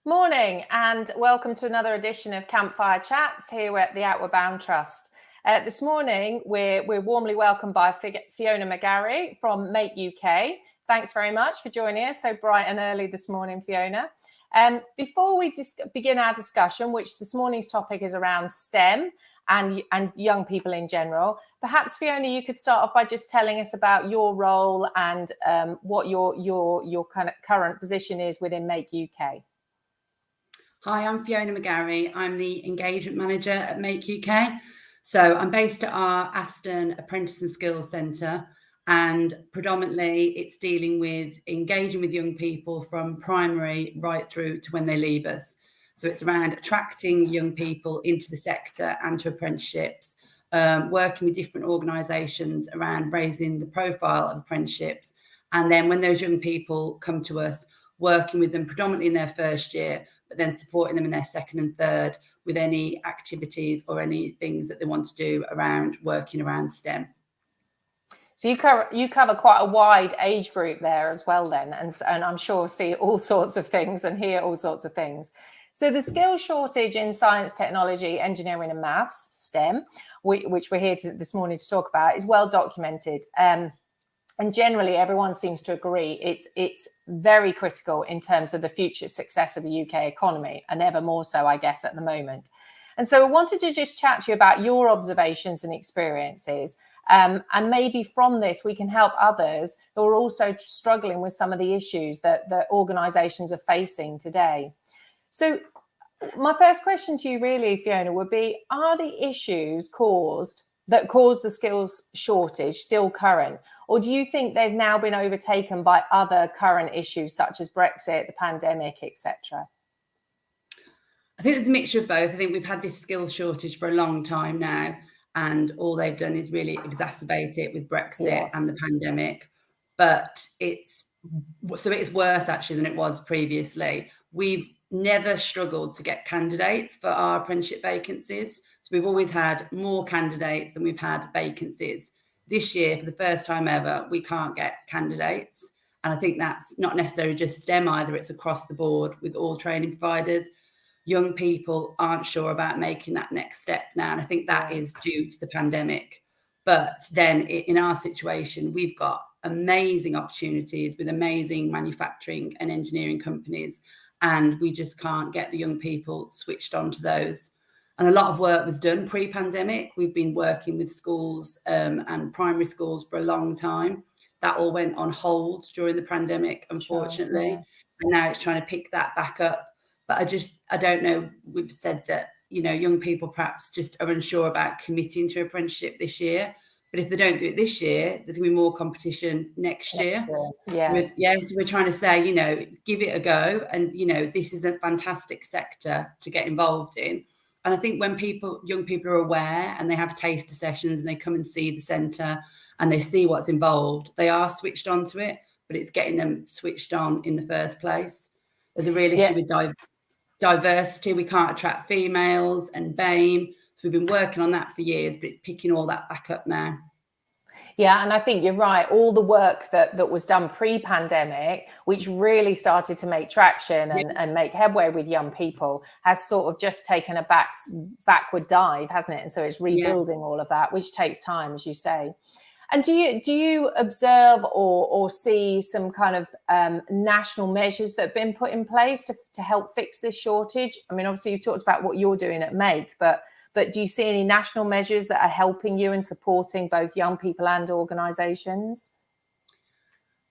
Morning and welcome to another edition of Campfire Chats here at the Outward Bound Trust. This morning we're warmly welcomed by Fiona McGarry from Make UK. Thanks very much for joining us so bright and early this morning, Fiona. Before we begin our discussion, which this morning's topic is around STEM and young people in general, perhaps Fiona, you could start off by just telling us about your role and what your kind of current position is within Make UK. Hi, I'm Fiona McGarry. I'm the engagement manager at Make UK. So I'm based at our Aston Apprentice and Skills Centre, and predominantly it's dealing with engaging with young people from primary right through to when they leave us. So it's around attracting young people into the sector and to apprenticeships, working with different organisations around raising the profile of apprenticeships. And then when those young people come to us, working with them predominantly in their first year, but then supporting them in their second and third with any activities or any things that they want to do around working around STEM. So you cover quite a wide age group there as well then, and I'm sure see all sorts of things and hear all sorts of things. So the skills shortage in science, technology, engineering and maths, STEM, which we're here this morning to talk about, is well documented. And generally, everyone seems to agree it's very critical in terms of the future success of the UK economy, and ever more so, I guess, at the moment. And so I wanted to just chat to you about your observations and experiences. And maybe from this, we can help others who are also struggling with some of the issues that organisations are facing today. So my first question to you really, Fiona, would be, are the issues that caused the skills shortage still current? Or do you think they've now been overtaken by other current issues such as Brexit, the pandemic, etc.? I think there's a mixture of both. I think we've had this skills shortage for a long time now, and all they've done is really exacerbate it with Brexit and the pandemic. But it's worse actually than it was previously. We've never struggled to get candidates for our apprenticeship vacancies. So we've always had more candidates than we've had vacancies. This year, for the first time ever, we can't get candidates. And I think that's not necessarily just STEM either. It's across the board with all training providers. Young people aren't sure about making that next step now. And I think that is due to the pandemic. But then in our situation, we've got amazing opportunities with amazing manufacturing and engineering companies. And we just can't get the young people switched on to those. And a lot of work was done pre-pandemic. We've been working with schools and primary schools for a long time. That all went on hold during the pandemic, unfortunately. Sure, And now it's trying to pick that back up. But I don't know, we've said that, young people perhaps just are unsure about committing to apprenticeship this year. But if they don't do it this year, there's going to be more competition next year. So we're trying to say, give it a go. And, this is a fantastic sector to get involved in. And I think when young people are aware and they have taster sessions and they come and see the centre and they see what's involved, they are switched on to it, but it's getting them switched on in the first place. There's a real issue with diversity. We can't attract females and BAME. So we've been working on that for years, but it's picking all that back up now. Yeah, and I think you're right. All the work that was done pre-pandemic, which really started to make traction and make headway with young people, has sort of just taken a backward dive, hasn't it? And so it's rebuilding all of that, which takes time, as you say. And do you observe or see some kind of national measures that have been put in place to help fix this shortage? I mean, obviously, you've talked about what you're doing at Make, but do you see any national measures that are helping you and supporting both young people and organisations?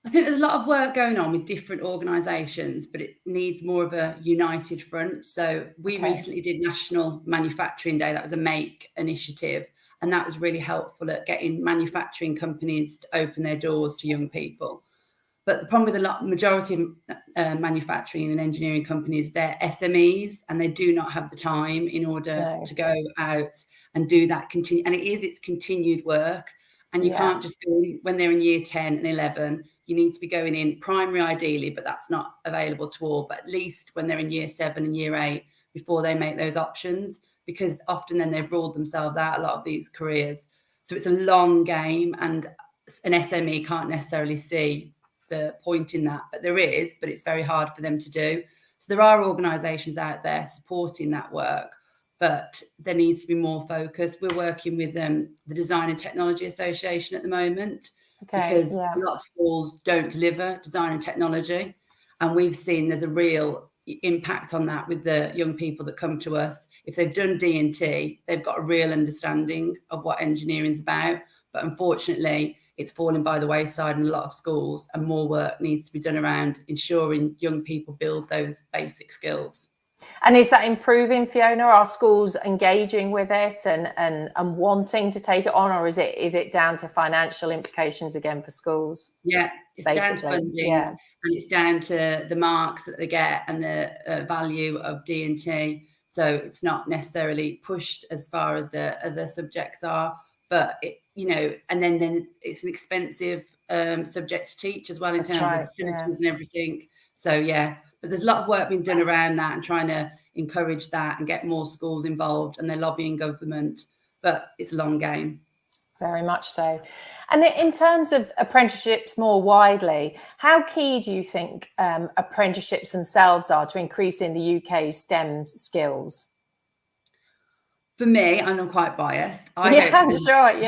I think there's a lot of work going on with different organisations, but it needs more of a united front. So we recently did National Manufacturing Day. That was a Make initiative. And that was really helpful at getting manufacturing companies to open their doors to young people. But the problem with the majority of manufacturing and engineering companies, they're SMEs and they do not have the time in order to go out and do that continue. And it's continued work. And you can't just go in when they're in year 10 and 11. You need to be going in primary ideally, but that's not available to all. But at least when they're in year 7 and year 8 before they make those options, because often then they've ruled themselves out a lot of these careers. So it's a long game and an SME can't necessarily see the point in that, but there is, but it's very hard for them to do. So there are organisations out there supporting that work, but there needs to be more focus. We're working with the Design and Technology Association at the moment, because a lot of schools don't deliver design and technology. And we've seen there's a real impact on that with the young people that come to us. If they've done D&T, they've got a real understanding of what engineering is about. But unfortunately, it's falling by the wayside in a lot of schools, and more work needs to be done around ensuring young people build those basic skills. And is that improving, Fiona? Are schools engaging with it and wanting to take it on, or is it down to financial implications again for schools? Yeah, it's down to funding, and it's down to the marks that they get and the value of D&T. So it's not necessarily pushed as far as the other subjects are, but and then it's an expensive subject to teach as well in terms of facilities and everything. So but there's a lot of work being done around that and trying to encourage that and get more schools involved, and they're lobbying government, but it's a long game. Very much so. And in terms of apprenticeships more widely, how key do you think apprenticeships themselves are to increasing the UK's STEM skills? For me, I'm quite biased. I'm sure.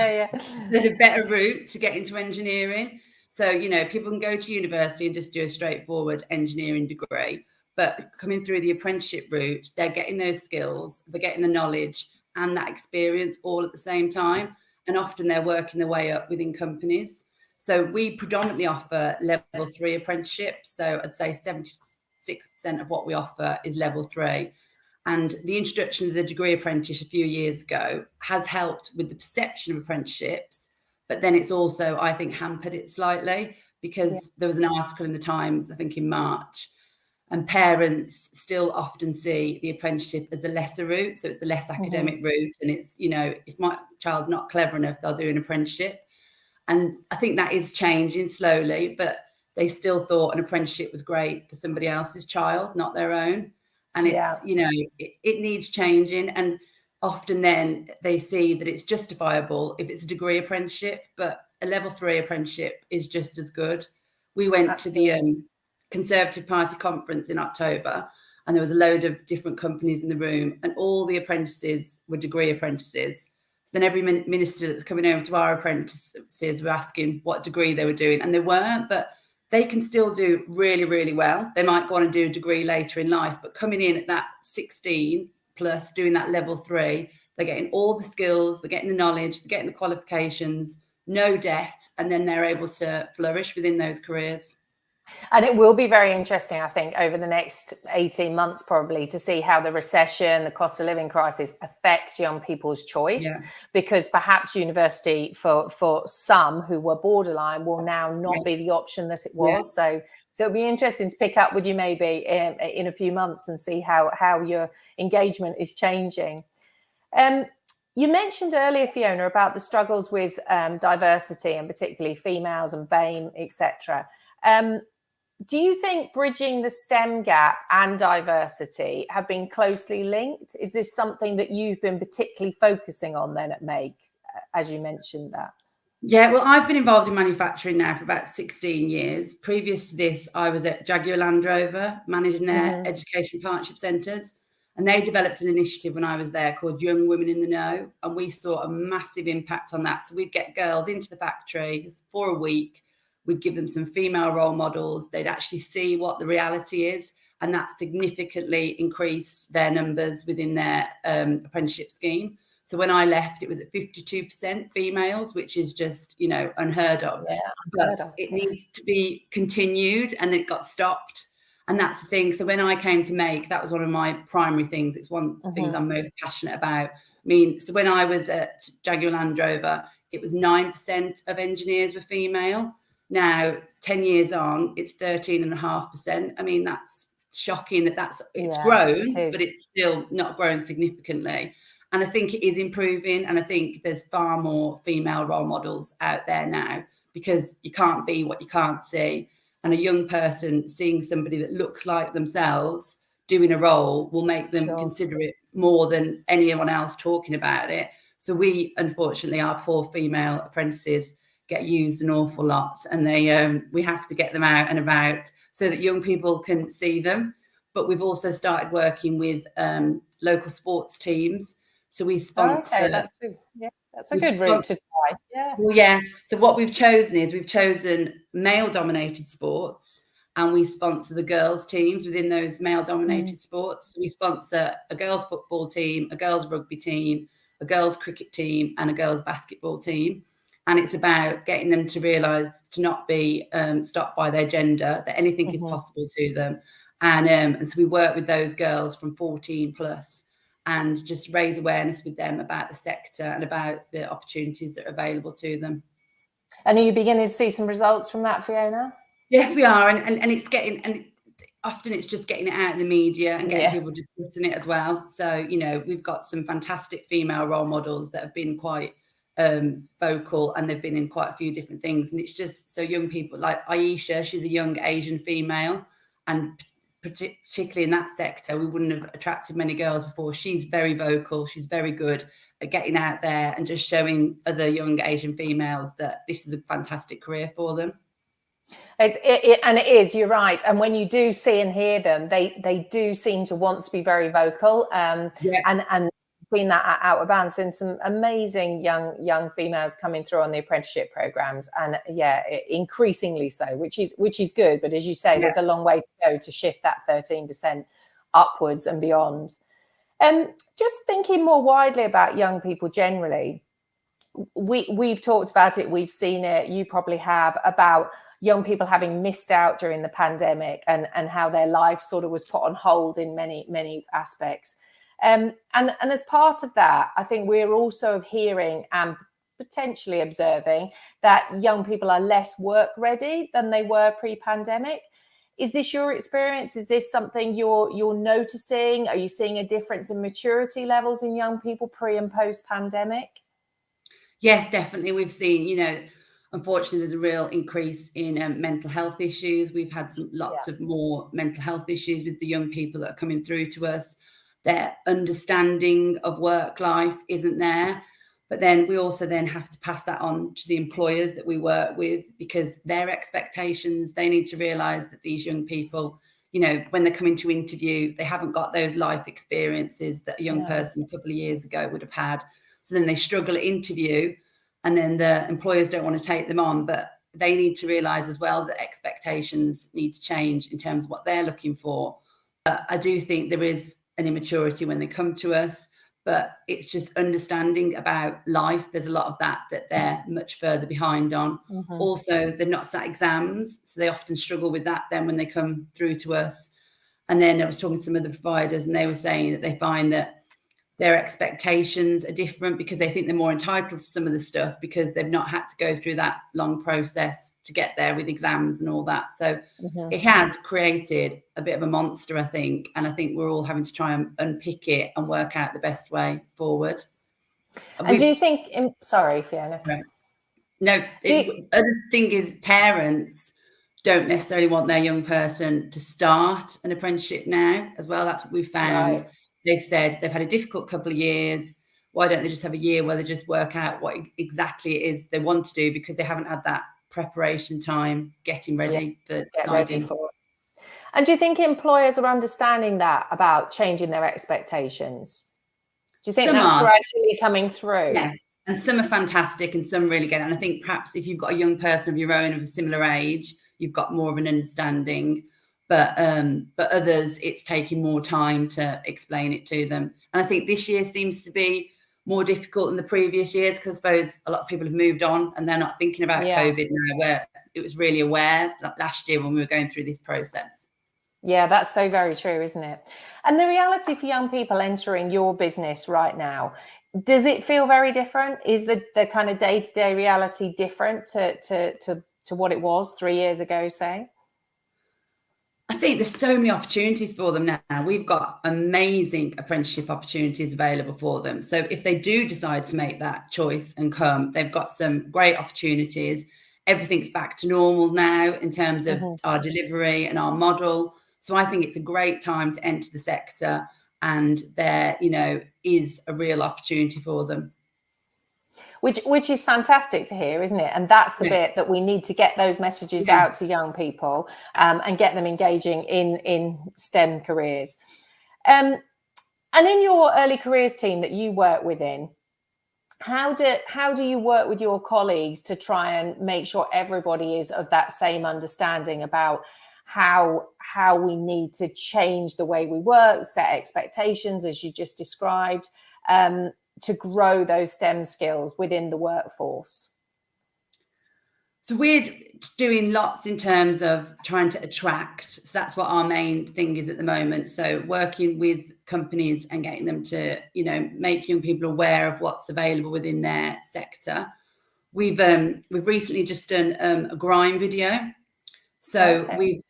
There's a better route to get into engineering. So, people can go to university and just do a straightforward engineering degree, but coming through the apprenticeship route, they're getting those skills, they're getting the knowledge and that experience all at the same time. And often they're working their way up within companies. So we predominantly offer level 3 apprenticeships. So I'd say 76% of what we offer is level 3. And the introduction of the degree apprentice a few years ago has helped with the perception of apprenticeships. But then it's also, I think, hampered it slightly, because there was an article in the Times, I think in March, and parents still often see the apprenticeship as the lesser route. So it's the less academic route. And it's, if my child's not clever enough, they'll do an apprenticeship. And I think that is changing slowly, but they still thought an apprenticeship was great for somebody else's child, not their own. And it's, it needs changing. And often then they see that it's justifiable if it's a degree apprenticeship, but a level 3 apprenticeship is just as good. We went to the Conservative Party conference in October, and there was a load of different companies in the room, and all the apprentices were degree apprentices. So then every minister that was coming over to our apprentices were asking what degree they were doing, and they weren't, but they can still do really, really well. They might go on and do a degree later in life, but coming in at that 16 plus, doing that level 3, they're getting all the skills, they're getting the knowledge, they're getting the qualifications, no debt, and then they're able to flourish within those careers. And it will be very interesting, I think, over the next 18 months, probably, to see how the recession, the cost of living crisis affects young people's choice, because perhaps university for some who were borderline will now not be the option that it was. So it'll be interesting to pick up with you maybe in a few months and see how your engagement is changing. You mentioned earlier, Fiona, about the struggles with diversity, and particularly females and BAME, etc. Do you think bridging the STEM gap and diversity have been closely linked? Is this something that you've been particularly focusing on then at Make, as you mentioned that? Yeah, well, I've been involved in manufacturing now for about 16 years. Previous to this, I was at Jaguar Land Rover, managing their education partnership centres. And they developed an initiative when I was there called Young Women in the Know. And we saw a massive impact on that. So we'd get girls into the factories for a week. We'd give them some female role models. They'd actually see what the reality is. And that significantly increased their numbers within their apprenticeship scheme. So when I left, it was at 52% females, which is just, unheard of. But it needs to be continued, and it got stopped. And that's the thing. So when I came to Make, that was one of my primary things. It's one of the things I'm most passionate about. So when I was at Jaguar Land Rover, it was 9% of engineers were female. Now, 10 years on, it's 13.5%. I mean, that's shocking it's grown, but it's still not grown significantly. And I think it is improving. And I think there's far more female role models out there now, because you can't be what you can't see. And a young person seeing somebody that looks like themselves doing a role will make them consider it more than anyone else talking about it. So we, unfortunately, our poor female apprentices get used an awful lot, and we have to get them out and about so that young people can see them. but we've also started working with local sports teams. So we sponsor. Okay, that's a good route to try. Yeah. Well, yeah. So what we've chosen male-dominated sports, and we sponsor the girls' teams within those male-dominated sports. So we sponsor a girls' football team, a girls' rugby team, a girls' cricket team, and a girls' basketball team. And it's about getting them to realise to not be stopped by their gender, that anything is possible to them. And so we work with those girls from 14 plus and just raise awareness with them about the sector and about the opportunities that are available to them. And are you beginning to see some results from that, Fiona? Yes, we are. And it's getting, and often it's just getting it out in the media and getting people discussing it as well. So, we've got some fantastic female role models that have been quite vocal, and they've been in quite a few different things. And it's just so young people like Aisha, she's a young Asian female, and particularly in that sector, we wouldn't have attracted many girls before. She's very vocal. She's very good at getting out there and just showing other young Asian females that this is a fantastic career for them. And it is, you're right. And when you do see and hear them, they do seem to want to be very vocal. And seen that at Outer Bands, and some amazing young females coming through on the apprenticeship programs, and increasingly so, which is good. But as you say, there's a long way to go to shift that 13% upwards and beyond. Just thinking more widely about young people generally, we've talked about it, we've seen it, you probably have, about young people having missed out during the pandemic and how their life sort of was put on hold in many aspects. And as part of that, I think we're also hearing and potentially observing that young people are less work ready than they were pre-pandemic. Is this your experience? Is this something you're noticing? Are you seeing a difference in maturity levels in young people pre and post pandemic? Yes, definitely. We've seen, unfortunately, there's a real increase in mental health issues. We've had lots of more mental health issues with the young people that are coming through to us. Their understanding of work life isn't there. But then we also then have to pass that on to the employers that we work with, because their expectations, they need to realise that these young people, when they're coming to interview, they haven't got those life experiences that a young person a couple of years ago would have had. So then they struggle at interview, and then the employers don't want to take them on. But they need to realise as well that expectations need to change in terms of what they're looking for. I do think there is an immaturity when they come to us, but it's just understanding about life. There's a lot of that they're much further behind on. Also, they're not sat exams, so they often struggle with that then when they come through to us. And then I was talking to some of the providers, and they were saying that they find that their expectations are different because they think they're more entitled to some of the stuff because they've not had to go through that long process to get there with exams and all that. So it has created a bit of a monster, I think. And I think we're all having to try and unpick it and work out the best way forward. And do you think, sorry, Fiona. Right. No, other thing is parents don't necessarily want their young person to start an apprenticeship now as well. That's what we've found. Right. They've said they've had a difficult couple of years. Why don't they just have a year where they just work out what exactly it is they want to do, because they haven't had that preparation time, getting ready for it. And do you think employers are understanding that about changing their expectations? Do you think that's gradually coming through? Yeah, and some are fantastic and some really get it. And I think perhaps if you've got a young person of your own of a similar age, you've got more of an understanding. But others, it's taking more time to explain it to them. And I think this year seems to be more difficult than the previous years, because I suppose a lot of people have moved on and they're not thinking about COVID now, where it was really aware last year when we were going through this process. Yeah, that's so very true, isn't it? And the reality for young people entering your business right now, does it feel very different? Is the kind of day-to-day reality different to what it was 3 years ago, say? I think there's so many opportunities for them now. We've got amazing apprenticeship opportunities available for them. So if they do decide to make that choice and come, they've got some great opportunities. Everything's back to normal now in terms of our delivery and our model. So I think it's a great time to enter the sector, and there, is a real opportunity for them. which is fantastic to hear, isn't it? And that's the bit that we need to get those messages out to young people, and get them engaging in STEM careers. And in your early careers team that you work within, how do you work with your colleagues to try and make sure everybody is of that same understanding about how we need to change the way we work, set expectations, as you just described, to grow those STEM skills within the workforce? So we're doing lots in terms of trying to attract. So that's what our main thing is at the moment. So working with companies and getting them to, make young people aware of what's available within their sector. We've recently just done a grime video. So we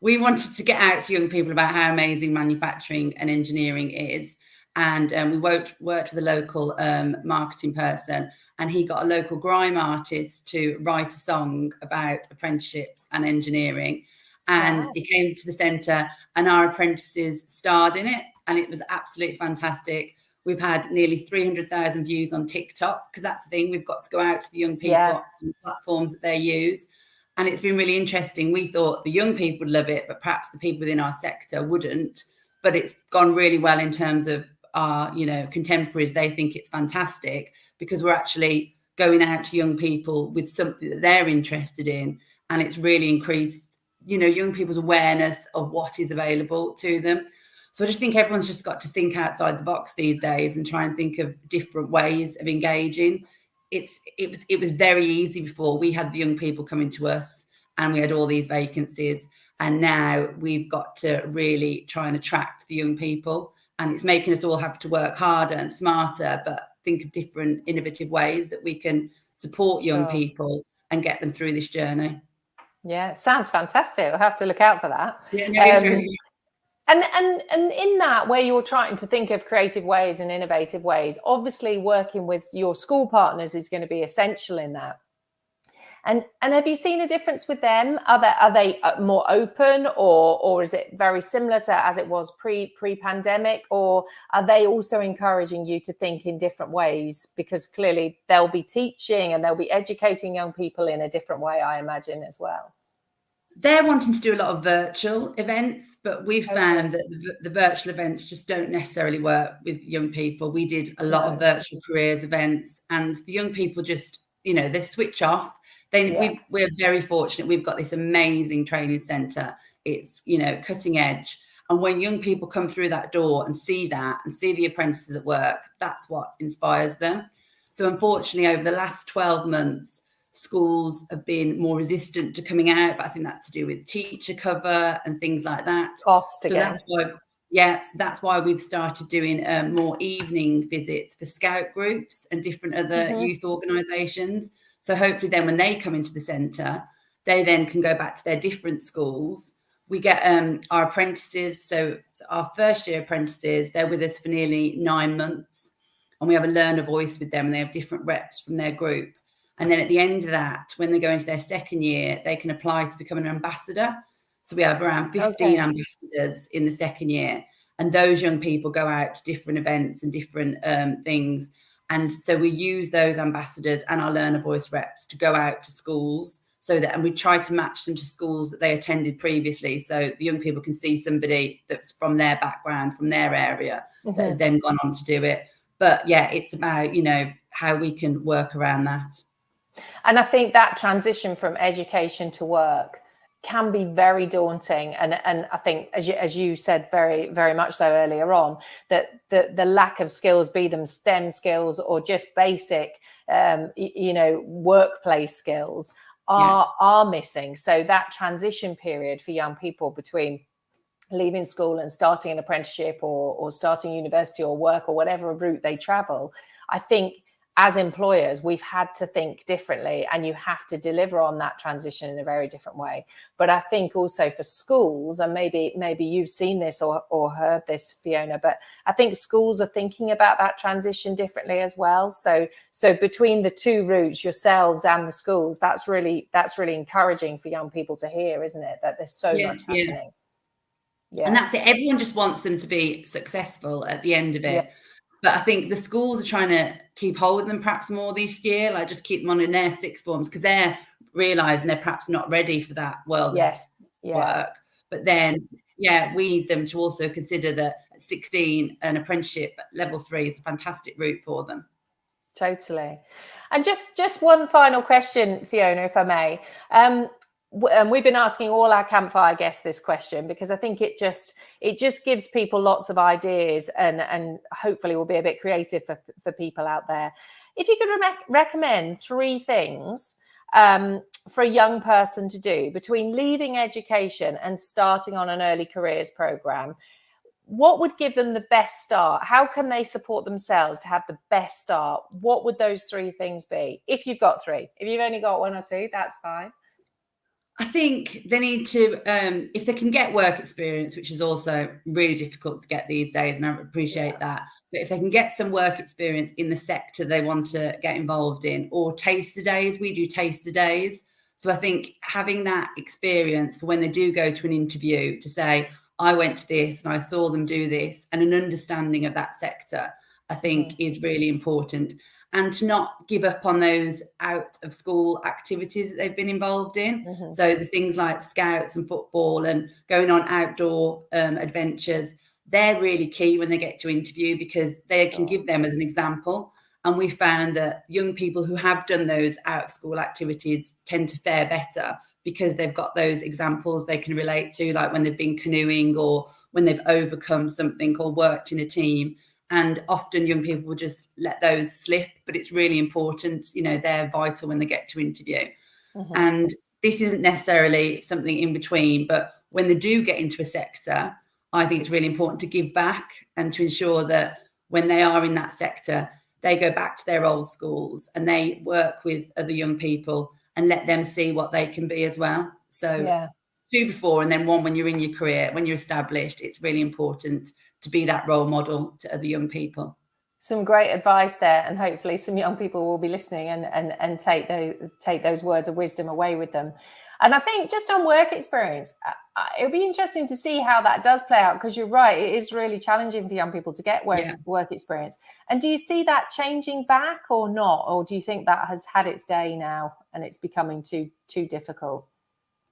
wanted to get out to young people about how amazing manufacturing and engineering is. And we worked with a local marketing person, and he got a local grime artist to write a song about apprenticeships and engineering. And he came to the centre, and our apprentices starred in it, and it was absolutely fantastic. We've had nearly 300,000 views on TikTok, because that's the thing, we've got to go out to the young people on the platforms that they use. And it's been really interesting. We thought the young people would love it, but perhaps the people within our sector wouldn't. But it's gone really well in terms of our, contemporaries. They think it's fantastic because we're actually going out to young people with something that they're interested in. And it's really increased, young people's awareness of what is available to them. So I just think everyone's just got to think outside the box these days and try and think of different ways of engaging. It was very easy before. We had the young people coming to us and we had all these vacancies, and now we've got to really try and attract the young people, and it's making us all have to work harder and smarter, but think of different innovative ways that we can support young people and get them through this journey. Yeah, it sounds fantastic. I'll have to look out for that. Yeah, no, it's really good. And in that, where you're trying to think of creative ways and innovative ways, obviously working with your school partners is going to be essential in that. And have you seen a difference with them? Are they more open, or is it very similar to as it was pre-pandemic, or are they also encouraging you to think in different ways? Because clearly they'll be teaching and they'll be educating young people in a different way, I imagine, as well. They're wanting to do a lot of virtual events, but we've found that the virtual events just don't necessarily work with young people. We did a lot of virtual careers events, and the young people just, they switch off. We're very fortunate. We've got this amazing training centre. It's, cutting edge. And when young people come through that door and see that and see the apprentices at work, that's what inspires them. So unfortunately, over the last 12 months, schools have been more resistant to coming out, but I think that's to do with teacher cover and things like that. Cost again. That's why we've started doing more evening visits for scout groups and different other youth organisations. So hopefully then when they come into the centre, they then can go back to their different schools. We get our apprentices, so our first year apprentices, they're with us for nearly 9 months, and we have a learner voice with them, and they have different reps from their group. And then at the end of that, when they go into their second year, they can apply to become an ambassador. So we have around 15 ambassadors in the second year. And those young people go out to different events and different things. And so we use those ambassadors and our learner voice reps to go out to schools, and we try to match them to schools that they attended previously. So the young people can see somebody that's from their background, from their area, that has then gone on to do it. But yeah, it's about, how we can work around that. And I think that transition from education to work can be very daunting. And I think, as you said very, very much so earlier on, that the lack of skills, be them STEM skills or just basic, workplace skills are missing. So that transition period for young people between leaving school and starting an apprenticeship or starting university or work or whatever route they travel, I think as employers, we've had to think differently, and you have to deliver on that transition in a very different way. But I think also for schools, and maybe you've seen this or heard this, Fiona, but I think schools are thinking about that transition differently as well. So between the two routes, yourselves and the schools, that's really encouraging for young people to hear, isn't it? That there's so much happening. Yeah. And that's it. Everyone just wants them to be successful at the end of it. But I think the schools are trying to keep hold of them perhaps more this year, like just keep them on in their sixth forms, because they're realising they're perhaps not ready for that world of work. But then, yeah, we need them to also consider that at 16, an apprenticeship at level 3 is a fantastic route for them. Totally. And just one final question, Fiona, if I may. We've been asking all our campfire guests this question because I think it just gives people lots of ideas and hopefully will be a bit creative for people out there. If you could recommend 3 things for a young person to do between leaving education and starting on an early careers program, what would give them the best start? How can they support themselves to have the best start? What would those 3 things be? If you've got 3, if you've only got 1 or 2, that's fine. I think they need to, if they can get work experience, which is also really difficult to get these days, and I appreciate that. But if they can get some work experience in the sector they want to get involved in, or taster days, we do taster days. So I think having that experience for when they do go to an interview to say, I went to this and I saw them do this, and an understanding of that sector, I think is really important. And to not give up on those out of school activities that they've been involved in. So the things like scouts and football and going on outdoor adventures, they're really key when they get to interview because they can give them as an example. And we found that young people who have done those out of school activities tend to fare better because they've got those examples they can relate to, like when they've been canoeing or when they've overcome something or worked in a team. And often young people will just let those slip, but it's really important, you know, they're vital when they get to interview. And this isn't necessarily something in between, but when they do get into a sector, I think it's really important to give back and to ensure that when they are in that sector, they go back to their old schools and they work with other young people and let them see what they can be as well. So 2 before and then 1 when you're in your career, when you're established, it's really important to be that role model to other young people. Some great advice there, and hopefully some young people will be listening and take those words of wisdom away with them. And I think just on work experience, it'll be interesting to see how that does play out, because you're right, it is really challenging for young people to get work experience. And do you see that changing back or not? Or do you think that has had its day now and it's becoming too difficult?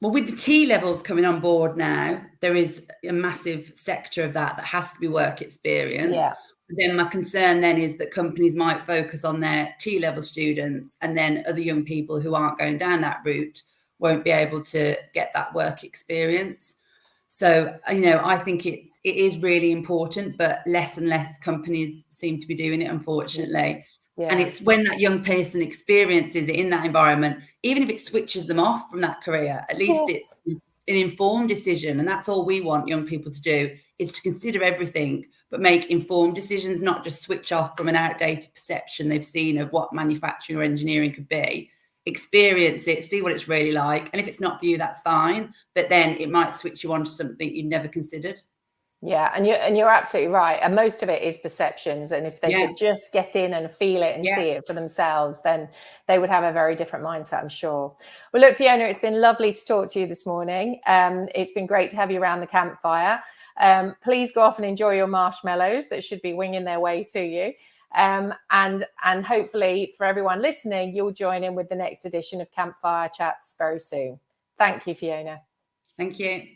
Well, with the T levels coming on board now, there is a massive sector of that has to be work experience. But then my concern then is that companies might focus on their T level students, and then other young people who aren't going down that route won't be able to get that work experience. So, you know, I think it is really important, but less and less companies seem to be doing it, unfortunately. And it's when that young person experiences it in that environment, even if it switches them off from that career, at least it's an informed decision. And that's all we want young people to do, is to consider everything, but make informed decisions, not just switch off from an outdated perception they've seen of what manufacturing or engineering could be. Experience it, see what it's really like. And if it's not for you, that's fine. But then it might switch you on to something you'd never considered. Yeah, and you're absolutely right. And most of it is perceptions. And if they could just get in and feel it and see it for themselves, then they would have a very different mindset, I'm sure. Well, look, Fiona, it's been lovely to talk to you this morning. It's been great to have you around the campfire. Please go off and enjoy your marshmallows that should be winging their way to you. And hopefully for everyone listening, you'll join in with the next edition of Campfire Chats very soon. Thank you, Fiona. Thank you.